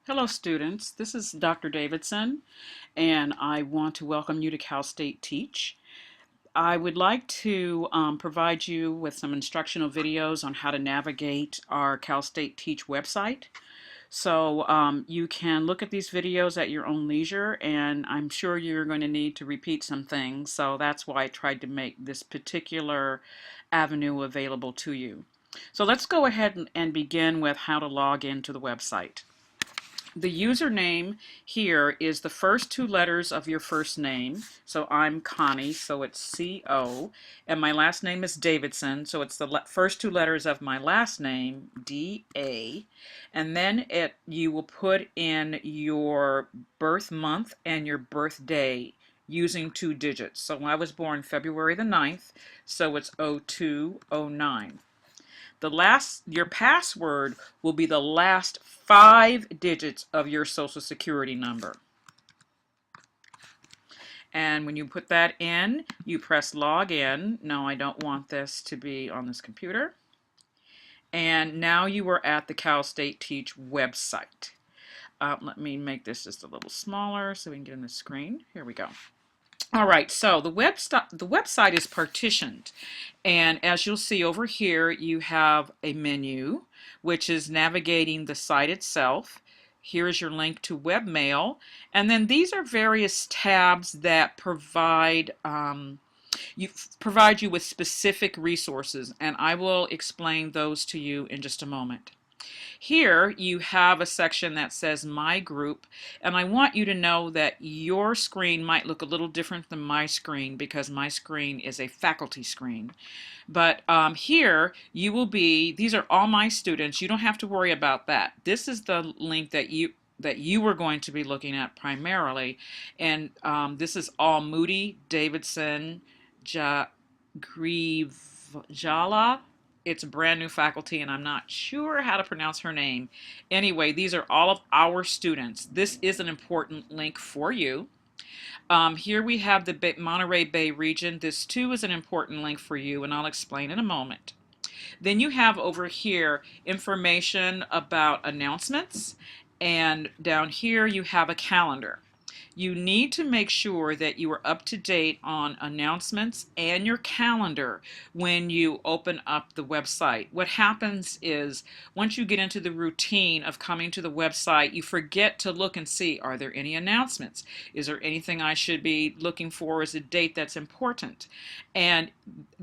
Hello students, this is Dr. Davidson and I want to welcome you to Cal State Teach. I would like to provide you with some instructional videos on how to navigate our Cal State Teach website. So you can look at these videos at your own leisure, and I'm sure you're going to need to repeat some things, so that's why I tried to make this particular avenue available to you. So let's go ahead and begin with how to log into the website. The username here is the first two letters of your first name. So I'm Connie, so it's C-O, and my last name is Davidson, so it's the first two letters of my last name, D-A, and then you will put in your birth month and your birthday using 2 digits. So I was born February the 9th, so it's 0209. Your password will be the last 5 digits of your social security number. And when you put that in, you press log in. No, I don't want this to be on this computer. And now you are at the Cal State Teach website. Let me make this just a little smaller so we can get in the screen. Here we go. All right, so the website is partitioned, and as you'll see over here, you have a menu, which is navigating the site itself. Here is your link to webmail, and then these are various tabs that provide you with specific resources, and I will explain those to you in just a moment. Here you have a section that says My Group, and I want you to know that your screen might look a little different than my screen because my screen is a faculty screen. But here you will be, these are all my students. You don't have to worry about that. This is the link that you were going to be looking at primarily, and this is all Moody, Davidson, Grivala. It's brand new faculty, and I'm not sure how to pronounce her name. Anyway, these are all of our students. This is an important link for you. Here we have the Monterey Bay region. This too is an important link for you, and I'll explain in a moment. Then you have over here information about announcements, and down here you have a calendar. You need to make sure that you are up to date on announcements and your calendar when you open up the website. What happens is once you get into the routine of coming to the website, you forget to look and see, are there any announcements? Is there anything I should be looking for as a date that's important? And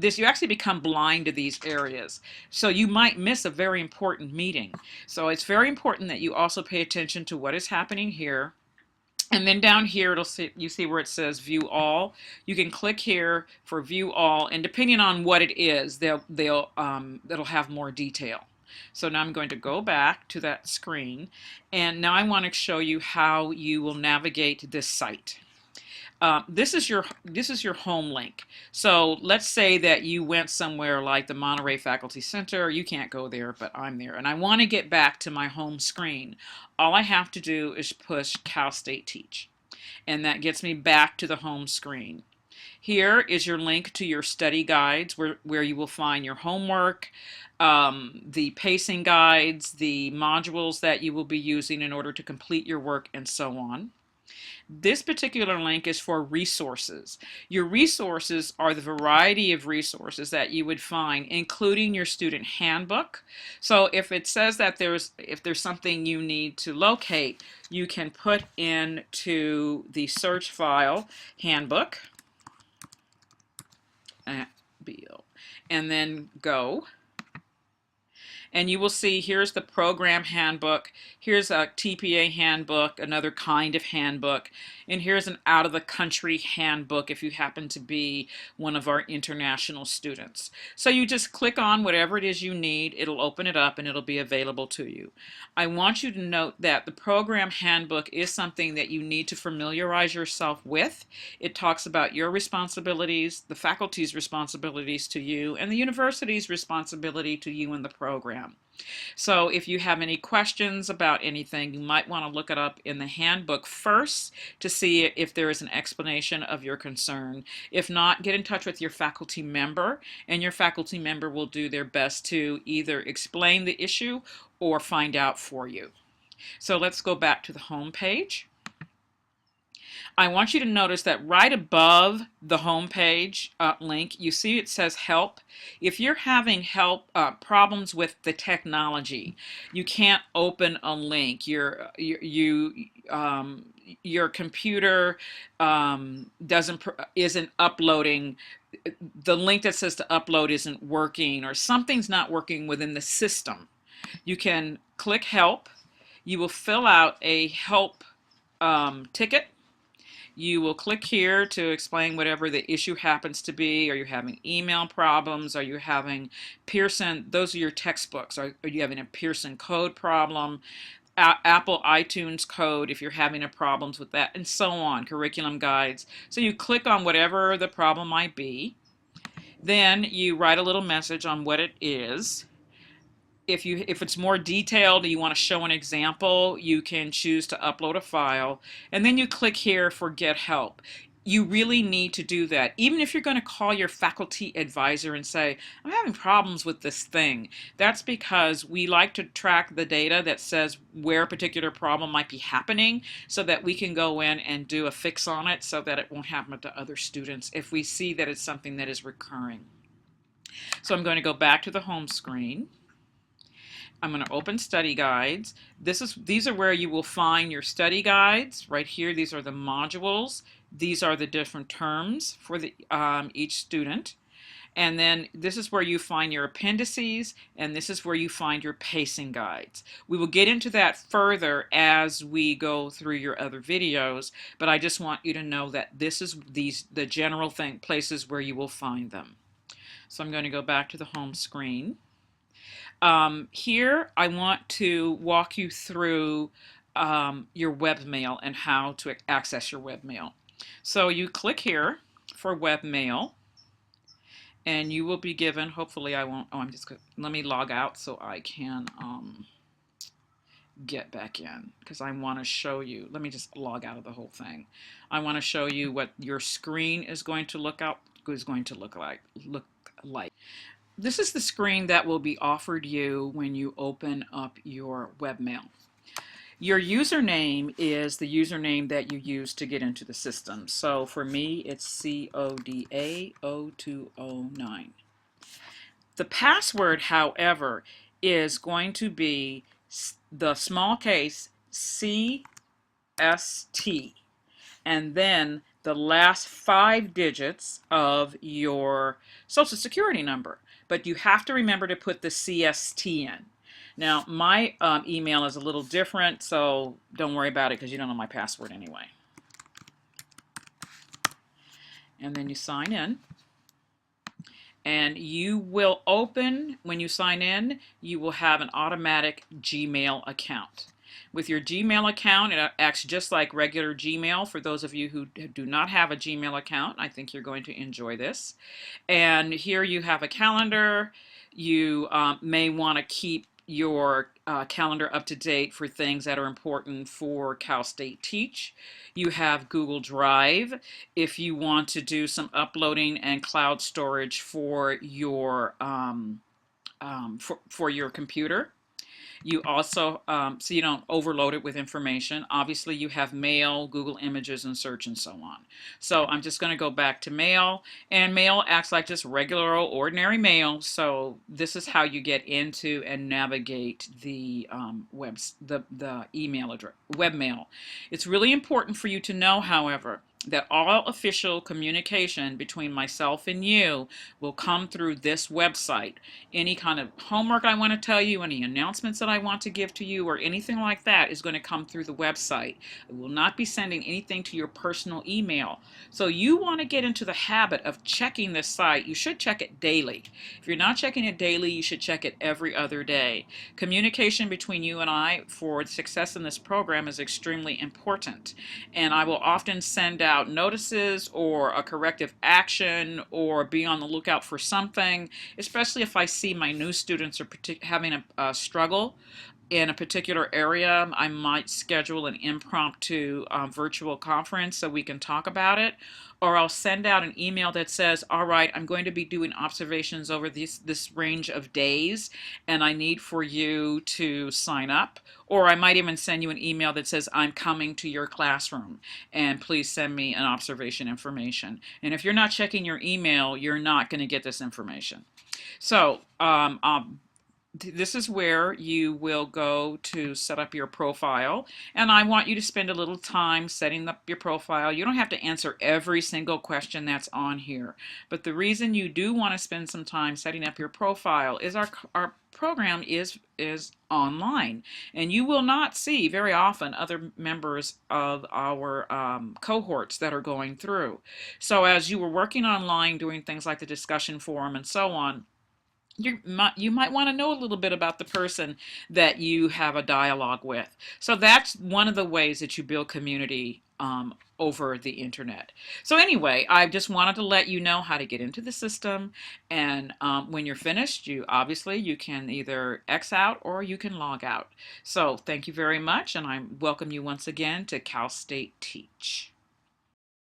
you actually become blind to these areas. So you might miss a very important meeting. So it's very important that you also pay attention to what is happening here. And then down here, you see where it says View All. You can click here for View All, and depending on what it is, that'll have more detail. So now I'm going to go back to that screen, and now I want to show you how you will navigate this site. This is your home link. So let's say that you went somewhere like the Monterey Faculty Center. You can't go there, but I'm there, and I want to get back to my home screen. All I have to do is push Cal State Teach, and that gets me back to the home screen. Here is your link to your study guides where you will find your homework, the pacing guides, the modules that you will be using in order to complete your work, and so on. This particular link is for resources. Your resources are the variety of resources that you would find, including your student handbook. So if it says that if there's something you need to locate, you can put into the search file handbook, and then go. And you will see here's the program handbook, here's a TPA handbook, another kind of handbook, and here's an out of the country handbook if you happen to be one of our international students. So you just click on whatever it is you need, it'll open it up and it'll be available to you. I want you to note that the program handbook is something that you need to familiarize yourself with. It talks about your responsibilities, the faculty's responsibilities to you, and the university's responsibility to you in the program. So if you have any questions about anything, you might want to look it up in the handbook first to see if there is an explanation of your concern. If not, get in touch with your faculty member, and your faculty member will do their best to either explain the issue or find out for you. So let's go back to the home page. I want you to notice that right above the home page link, you see it says help. If you're having problems with the technology, you can't open a link. Your computer isn't uploading. The link that says to upload isn't working, or something's not working within the system. You can click help. You will fill out a help ticket. You will click here to explain whatever the issue happens to be. Are you having email problems? Are you having Pearson? Those are your textbooks. Are you having a Pearson code problem? Apple iTunes code if you're having problems with that, and so on. Curriculum guides. So you click on whatever the problem might be. Then you write a little message on what it is. If it's more detailed, you want to show an example, you can choose to upload a file, and then you click here for get help. You really need to do that. Even if you're going to call your faculty advisor and say, I'm having problems with this thing, that's because we like to track the data that says where a particular problem might be happening so that we can go in and do a fix on it so that it won't happen to other students if we see that it's something that is recurring. So I'm going to go back to the home screen. I'm going to open study guides. These are where you will find your study guides. Right here, these are the modules. These are the different terms for each student. And then this is where you find your appendices, and this is where you find your pacing guides. We will get into that further as we go through your other videos, but I just want you to know that this is the general places where you will find them. So I'm going to go back to the home screen. Here I want to walk you through your webmail and how to access your webmail. So you click here for webmail, and you will be given, hopefully I won't, let me log out so I can get back in, because I want to show you, let me just log out of the whole thing. I want to show you what your screen is going to look like. This is the screen that will be offered you when you open up your webmail. Your username is the username that you use to get into the system. So for me, it's CODA0209. The password, however, is going to be the small case CST, and then the last 5 digits of your Social Security number. But you have to remember to put the CST in. Now, my email is a little different, so don't worry about it because you don't know my password anyway. And then you sign in. And you will open, when you sign in, you will have an automatic Gmail account. With your Gmail account, it acts just like regular Gmail. For those of you who do not have a Gmail account, I think you're going to enjoy this. And here you have a calendar. You may want to keep your calendar up to date for things that are important for Cal State Teach. You have Google Drive if you want to do some uploading and cloud storage for your computer. You also, so you don't overload it with information. Obviously, you have Mail, Google Images, and Search, and so on. So I'm just going to go back to Mail, and Mail acts like just regular old ordinary mail. So this is how you get into and navigate the email address, webmail. It's really important for you to know, however, that all official communication between myself and you will come through this website. Any kind of homework I want to tell you, any announcements that I want to give to you, or anything like that is going to come through the website. I will not be sending anything to your personal email. So you want to get into the habit of checking this site. You should check it daily. If you're not checking it daily, you should check it every other day. Communication between you and I for success in this program is extremely important. And I will often send out notices or a corrective action or be on the lookout for something, especially if I see my new students are having a struggle. in a particular area, I might schedule an impromptu virtual conference so we can talk about it. Or I'll send out an email that says, all right, I'm going to be doing observations over this range of days, and I need for you to sign up. Or I might even send you an email that says, I'm coming to your classroom, and please send me an observation information. And if you're not checking your email, you're not going to get this information. So this is where you will go to set up your profile, and I want you to spend a little time setting up your profile. You don't have to answer every single question that's on here, but the reason you do want to spend some time setting up your profile is our program is online, and you will not see very often other members of our cohorts that are going through. So as you were working online doing things like the discussion forum and so on, you might want to know a little bit about the person that you have a dialogue with. So that's one of the ways that you build community over the internet. So anyway, I just wanted to let you know how to get into the system, and when you're finished, you can either X out or you can log out. So thank you very much, and I welcome you once again to Cal State Teach.